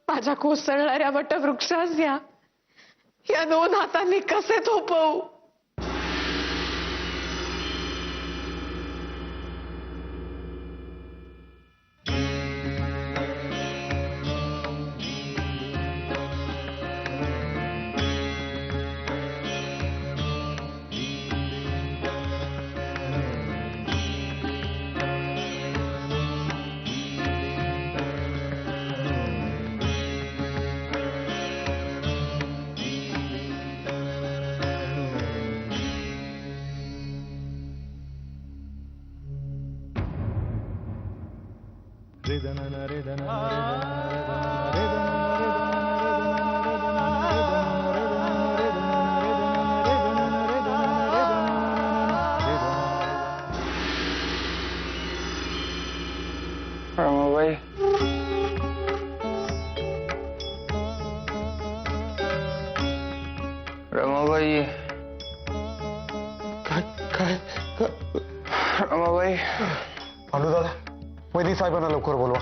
माझ्या कोसळणाऱ्या वटवृक्षास या दोन हातांनी कसे थोपवू? रमाबाई, रमाबाई, काय रमाबाई, आलो दादा. वैदी साहेबांना लवकर बोलवा.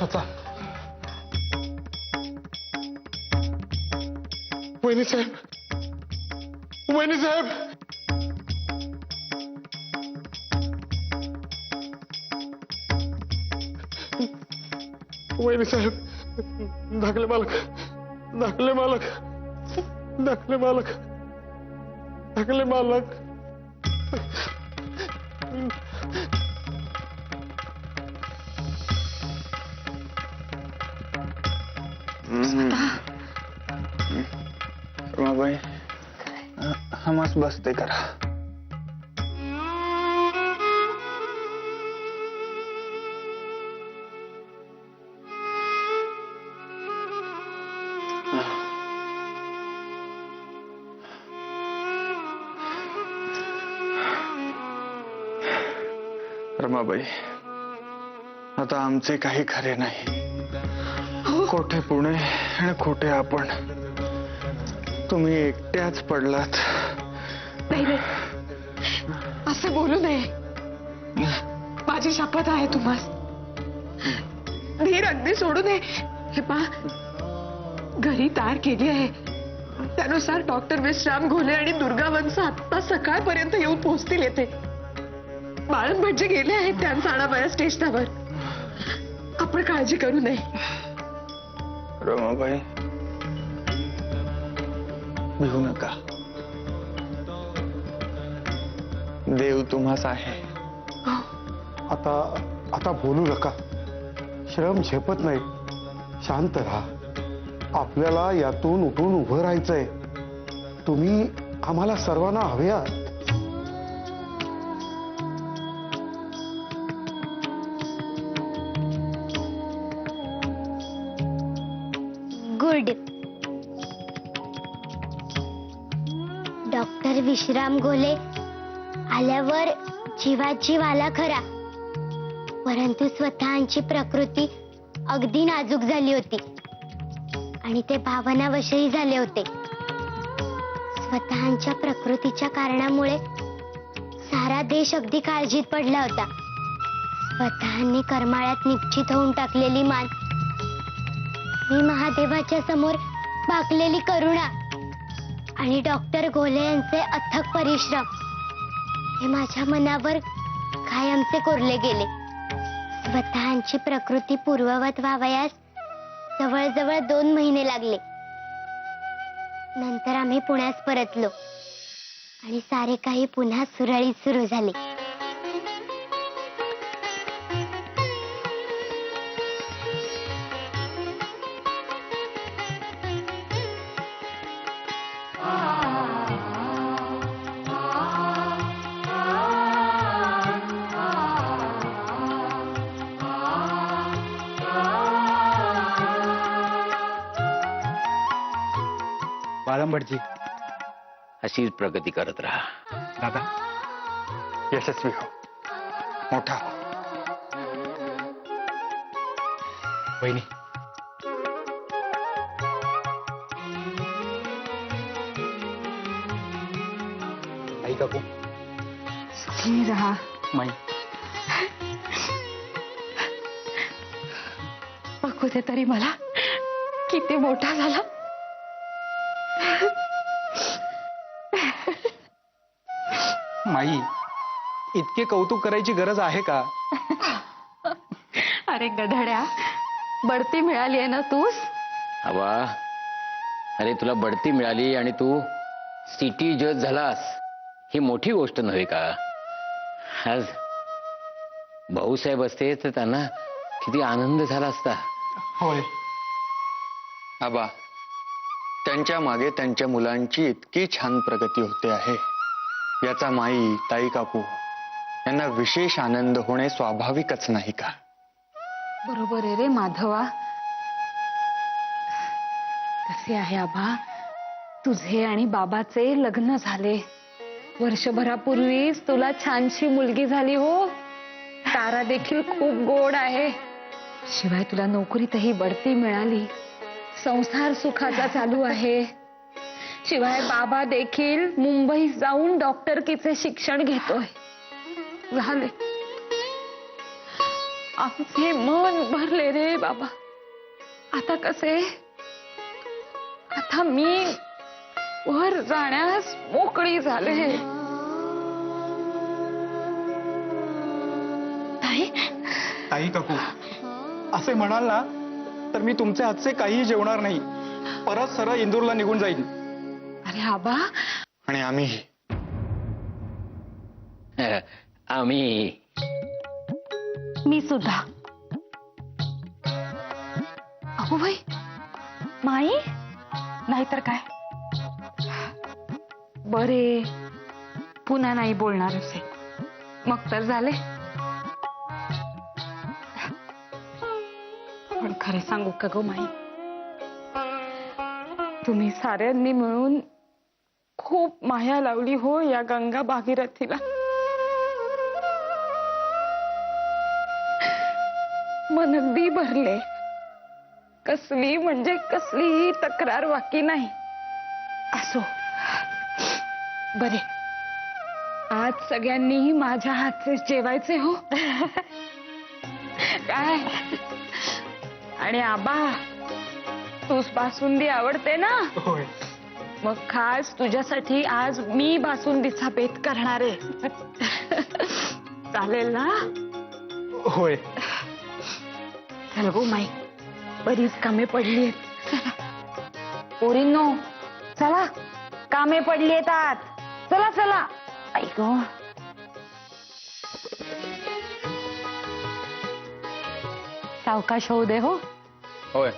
अच्छा. वैनी साहेब, वैनी साहेब, वैनी साहेब, धाकले मालक, धाकले मालक, धाकले मालक, धाकले मालक. रमाबाई, हमस बसते करा. रमाबाई, आता आमचे काही खरे नाही. खोटे पुणे आणि खोटे आपण. तुम्ही एकट्याच पडलात. नाही नाही, असं बोलू नये. माझी शपथ आहे तुम्हाला. धीर अगदी सोडू नये. हे पहा, घरी तार केली आहे. त्यानुसार डॉक्टर विश्राम घोले आणि दुर्गा वंश आता सकाळपर्यंत येऊन पोहोचतील येथे. बाळन भटजी गेले आहेत त्यांचा आणावया स्टेशनावर. आपण काळजी करू नये. रमाबाई, भिवू नका. देव तुम्हास आहे. आता आता बोलू नका. श्रम झेपत नाही. शांत राहा. आपल्याला यातून उठून उभं राहायचंय. तुम्ही आम्हाला सर्वांना हवे आहात. गुड. डॉक्टर विश्राम घोले आल्यावर जीवात जीव आला खरा, परंतु स्वतःची प्रकृती अगदी नाजूक झाली होती आणि ते भावनावशही झाले होते. स्वतःच्या प्रकृतीच्या कारणामुळे सारा देश अगदी काळजीत पडला होता. स्वतःनी करमाळ्यात निश्चित होऊन टाकलेली मान, मी महादेवाच्या समोर भाकलेली करुणा आणि डॉक्टर घोले यांचे अथक परिश्रम हे माझ्या मनावर कायमचे कोरले गेले. स्वतःची प्रकृती पूर्ववत व्हावयास जवळजवळ 2 महिने लागले. नंतर आम्ही पुण्यास परतलो आणि सारे काही पुन्हा सुरळीत सुरू झाले. बाळन भटजी, अशीच प्रगती करत राहा. दादा यशस्वी हो, मोठा हो. वहिनी, आई काकू, सुखी रहा. माई, बघू दे तरी मला. किती मोठा झाला. माई, इतके कौतुक करायची गरज आहे का? अरे गधड्या, बढती मिळाली आहे ना तूच. आबा, अरे तुला बढती मिळाली आणि तू सिटी जज झालास, ही मोठी गोष्ट नव्हे का? आज भाऊसाहेब असते तर त्यांना किती आनंद झाला असता. होय. आबा, त्यांच्या मागे त्यांच्या मुलांची इतकी छान प्रगती होते आहे, याचा माई, ताई, काकू यांना विशेष आनंद होणे स्वाभाविकच नाही का? बरोबर आहे रे माधवा. कसे आहे आबा, तुझे आणि बाबाचे लग्न झाले. वर्षभरापूर्वीच तुला छानशी मुलगी झाली हो. तारा देखील खूप गोड आहे. शिवाय तुला नोकरीतही बढती मिळाली. संसार सुखाचा चालू आहे. शिवाय बाबा देखील मुंबईत जाऊन डॉक्टरकीचे शिक्षण घेतोय. झाले, आमचे मन भरले रे बाबा. आता कसे, आता मी वर जाण्यास मोकळी झाले. ताई, ताई काकू, असे म्हणाल ना तर मी तुमचे हातचे काहीही जेवणार नाही. परत सरळ इंदूरला निघून जाईन. अरे आबा, आणि आम्हीही. आम्ही मी सुद्धा. अहो बाई, माई, नाहीतर काय. बरे, पुन्हा नाही बोलणार असे. मग तर झाले. पण खरे सांगू का गो माई, तुम्ही साऱ्यांनी मिळून खूप माया लावली हो या गंगा भागीरथीला. मन अगदी भरले. कसली म्हणजे कसलीही तक्रार बाकी नाही. असो, बरे, आज सगळ्यांनीही माझ्या हातचे जेवायचे हो. काय, आणि आबा, तूच बासुंदी आवडते ना? होय. मग खास तुझ्यासाठी आज मी बासुंदीचा बेत करणार आहे. चालेल ना? होय. चल गो माई, बरीच कामे पडली आहेत. पोरींनो, चला, कामे पडली येतात. चला चला. ऐक, सावकाश होऊ दे हो. होय,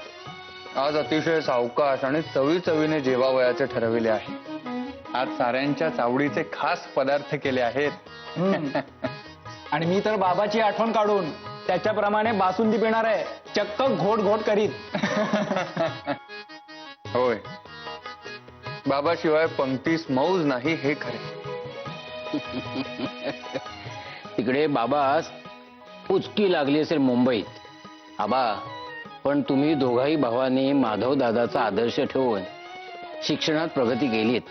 आज अतिशय सावकाश आणि चवीने जेवावयाचे ठरविले आहे. आज साऱ्यांच्या चावडीचे खास पदार्थ केले आहेत. आणि मी तर बाबाची आठवण काढून त्याच्याप्रमाणे बासुंदी पिणार आहे. चक्क घोट घोट करीत. होय, बाबाशिवाय पंक्तीस मौज नाही हे खरे. तिकडे बाबास उचकी लागली असेल मुंबईत. आबा, पण तुम्ही दोघाही भावांनी माधव दादाचा आदर्श ठेवून शिक्षणात प्रगती केलीत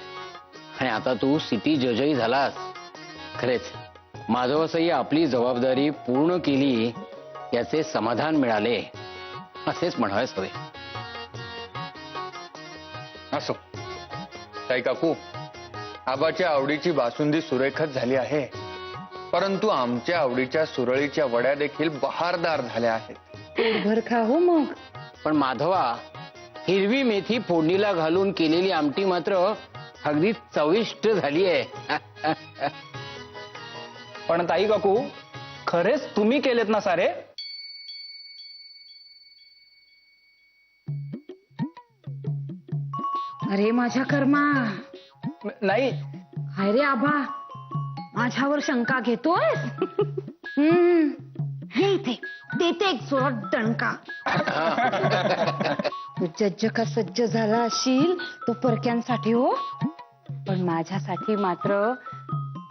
आणि आता तू सिटी जजही झालास. खरेच माधवासही आपली जबाबदारी पूर्ण केली याचे समाधान मिळाले असेच म्हणावेच हवे. असो, ताई काकू, आबाच्या आवडीची बासुंदी सुरेखच झाली आहे, परंतु आमच्या आवडीच्या सुरळीच्या वड्या देखील बहारदार झाल्या आहेत. पोटभर खा हो मग. पण माधवा, हिरवी मेथी फोडणीला घालून केलेली आमटी मात्र अगदी चविष्ट झाली आहे. पण ताई काकू, खरेच तुम्ही केलेत ना सारे? अरे माझ्या कर्मा. नाही. हाय रे आबा, माझ्यावर शंका घेतोय. हे इथे देते एक जोरात दणका. तू जज्ज का सज्ज झाला असशील तो परक्यांसाठी हो, पण माझ्यासाठी मात्र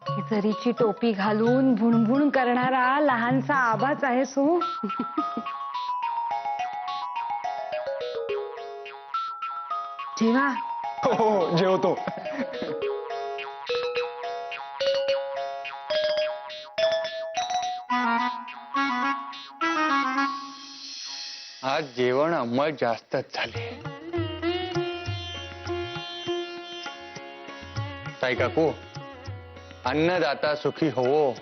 खिचरीची टोपी घालून भुणभुण करणारा लहानसा आबाच आहेस हो. जेवा. हो, जेवतो. आज जेवण अंमळ जास्तच झाले. ताई काकू, अन्नदाता सुखी होवो,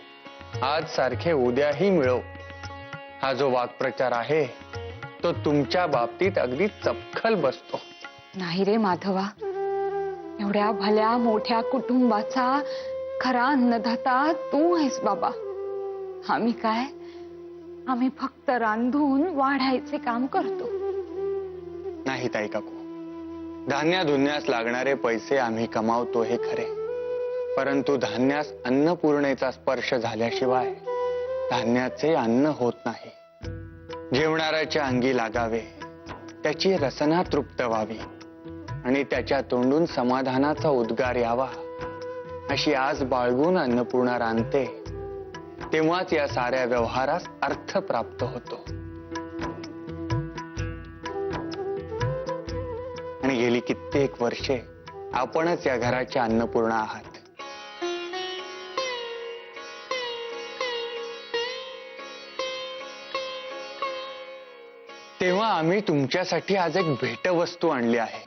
आज सारखे उद्याही मिळो, हा जो वाक्प्रचार आहे तो तुमच्या बाबतीत अगदी चपखल बसतो. नाही रे माधवा, एवढ्या भल्या मोठ्या कुटुंबाचा खरा अन्नदाता तू आहेस बाबा. आम्ही काय, आम्ही फक्त रांधून वाढायचे काम करतो. नाही ताई काकू, धान्य धुन्यास लागणारे पैसे आम्ही कमावतो हे खरे, परंतु धान्यास अन्नपूर्णेचा स्पर्श झाल्याशिवाय धान्याचे अन्न होत नाही. जेवणाऱ्याच्या अंगी लागावे, त्याची रसना तृप्त व्हावी आणि त्याच्या तोंडून समाधानाचा उद्गार यावा, अशी आज बाळगून अन्नपूर्णा रांधते, तेव्हाच या साऱ्या व्यवहारास अर्थ प्राप्त होतो. आणि गेली कित्येक वर्षे आपणच या घराच्या अन्नपूर्णा आहात. तेव्हा आम्ही तुमच्यासाठी आज एक भेटवस्तू आणली आहे.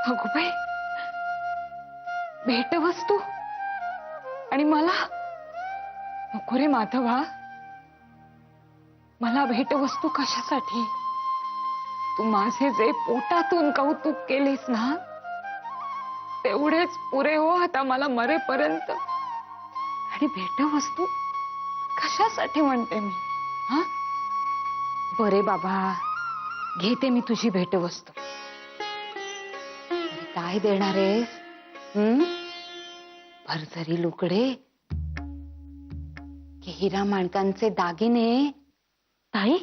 अगो बाई, भेटवस्तू? आणि मला नको रे माधवा, मला भेटवस्तू कशासाठी? तू माझे जे पोटातून कौतुक केलेस ना, तेवढेच पुरे हो आता मला मरेपर्यंत. आणि भेटवस्तू कशासाठी म्हणते मी? हा, बरे बाबा, घेते मी तुझी भेटवस्तू. अरे काय देणार आहेस? भरजरी लुगडे की हिरा माणकांचे दागिने? ताई,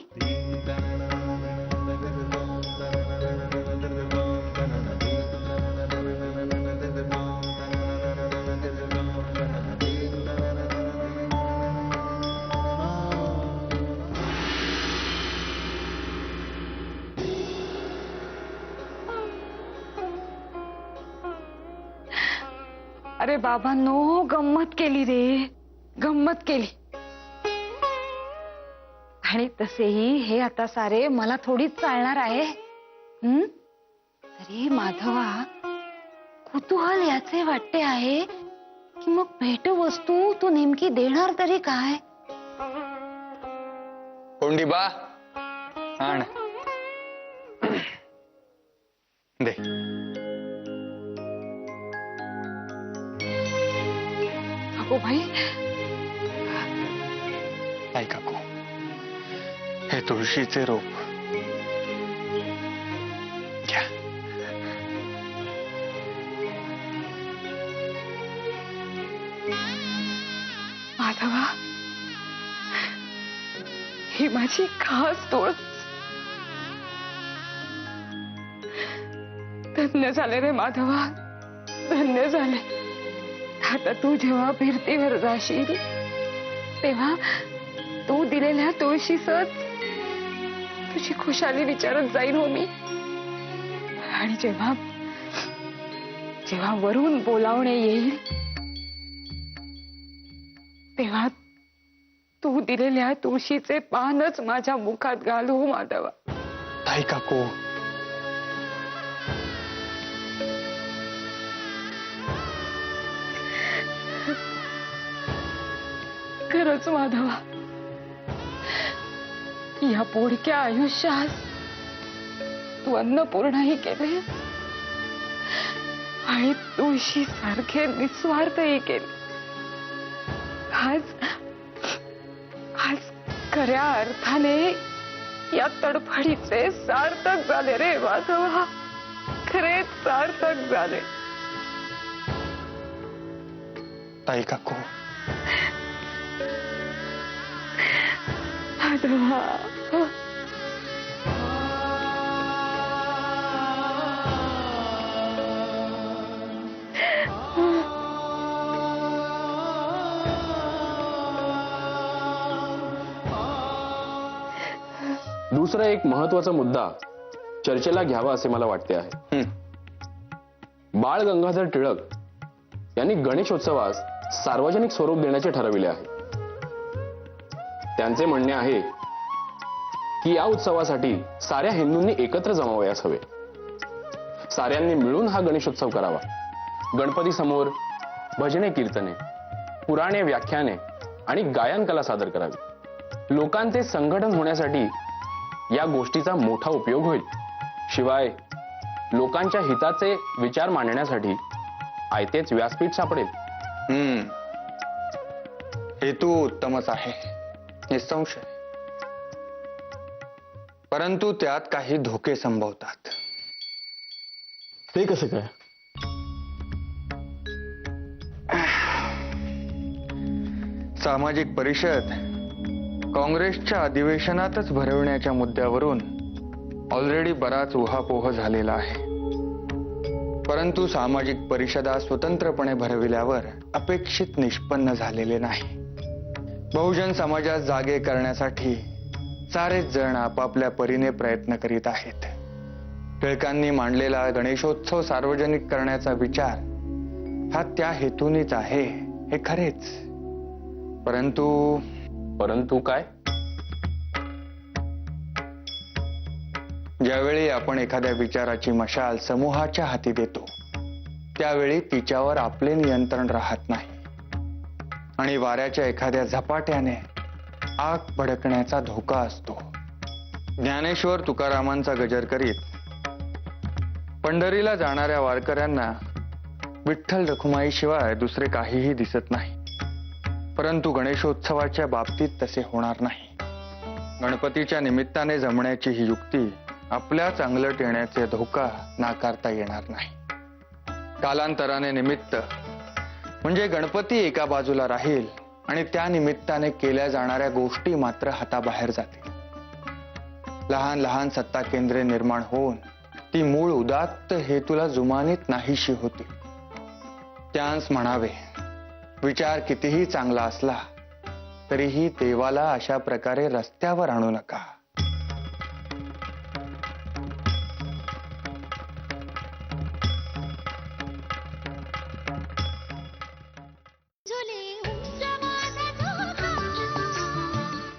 अरे बाबांनो, गंमत केली रे, गंमत केली. आणि तसेही हे आता सारे मला थोडीच चालणार आहे. तरी माधवा, कुतूहल याचे वाटते आहे की मग भेटवस्तू तू नेमकी देणार तरी काय? कोंडीबा, आण दे. अगो भाई, ताई काकू, हे तुळशीचे रोप घ्या. माधवा, ही माझी खास तुळस. धन्य झाले रे माधवा, धन्य झाले. आता तू जेव्हा फिरतीवर जाशील तेव्हा तू दिलेल्या तुळशीसच तुझी खुशाली विचारत जाईन हो मी. आणि जेव्हा जेव्हा वरून बोलावणे येईल तेव्हा तू दिलेल्या तुळशीचे पानच माझ्या मुखात घाल हो माधवा. ताई काकू, खरंच माधवा, या पोडक्या आयुष्यात तू अन्नपूर्णाही केले आणि तुळशी सारखे निस्वार्थही केले. आज आज खऱ्या अर्थाने या तडफडीचे सार्थक झाले रे माधवा, खरेच सार्थक झाले. ताई काकू, माधवा, दुसरा एक महत्वाचा मुद्दा चर्चेला घ्यावा असे मला वाटते आहे. बाळ गंगाधर टिळक यांनी गणेशोत्सवास सार्वजनिक स्वरूप देण्याचे ठरविले आहे. त्यांचे म्हणणे आहे की या उत्सवासाठी साऱ्या हिंदूंनी एकत्र जमावयास हवे. साऱ्यांनी मिळून हा गणेशोत्सव करावा. गणपती समोर भजने, कीर्तने, पुराणे, व्याख्याने आणि गायन कला सादर करावी. लोकांचे संघटन होण्यासाठी या गोष्टीचा मोठा उपयोग होईल. शिवाय लोकांच्या हिताचे विचार मांडण्यासाठी आयतेच व्यासपीठ सापडेल. हेतू उत्तमच आहे, निसंशय. परंतु त्यात काही धोके संभवतात. ते कसं काय? सामाजिक परिषद काँग्रेसच्या अधिवेशनातच भरवण्याच्या मुद्द्यावरून ऑलरेडी बराच उहापोह झालेला आहे. परंतु सामाजिक परिषदा स्वतंत्रपणे भरविल्यावर अपेक्षित निष्पन्न झालेले नाही. बहुजन समाजात जागे करण्यासाठी सारेच जण आपापल्या परीने प्रयत्न करीत आहेत. टिळकांनी मांडलेला गणेशोत्सव सार्वजनिक करण्याचा विचार हा त्या हेतूनीच आहे, हे खरेच. परंतु काय? ज्यावेळी आपण एखाद्या विचाराची मशाल समूहाच्या हाती देतो त्यावेळी तिच्यावर आपले नियंत्रण राहत नाही आणि वाऱ्याच्या एखाद्या झपाट्याने आग भडकण्याचा धोका असतो. ज्ञानेश्वर तुकारामांचा गजर करीत पंढरीला जाणाऱ्या वारकऱ्यांना विठ्ठल रखुमाईशिवाय दुसरे काहीही दिसत नाही. परंतु गणेशोत्सवाच्या बाबतीत तसे होणार नाही. गणपतीच्या निमित्ताने जमण्याची ही युक्ती आपल्या चांगलट येण्याचे धोका नाकारता येणार नाही. कालांतराने निमित्त म्हणजे गणपती एका बाजूला राहील आणि त्या निमित्ताने केल्या जाणाऱ्या गोष्टी मात्र हाताबाहेर जातील. लहान लहान सत्ता केंद्रे निर्माण होऊन ती मूळ उदात्त हेतूला जुमानीत नाहीशी होती. त्यांस म्हणावे, विचार कितीही चांगला असला तरीही देवाला अशा प्रकारे रस्त्यावर आणू नका.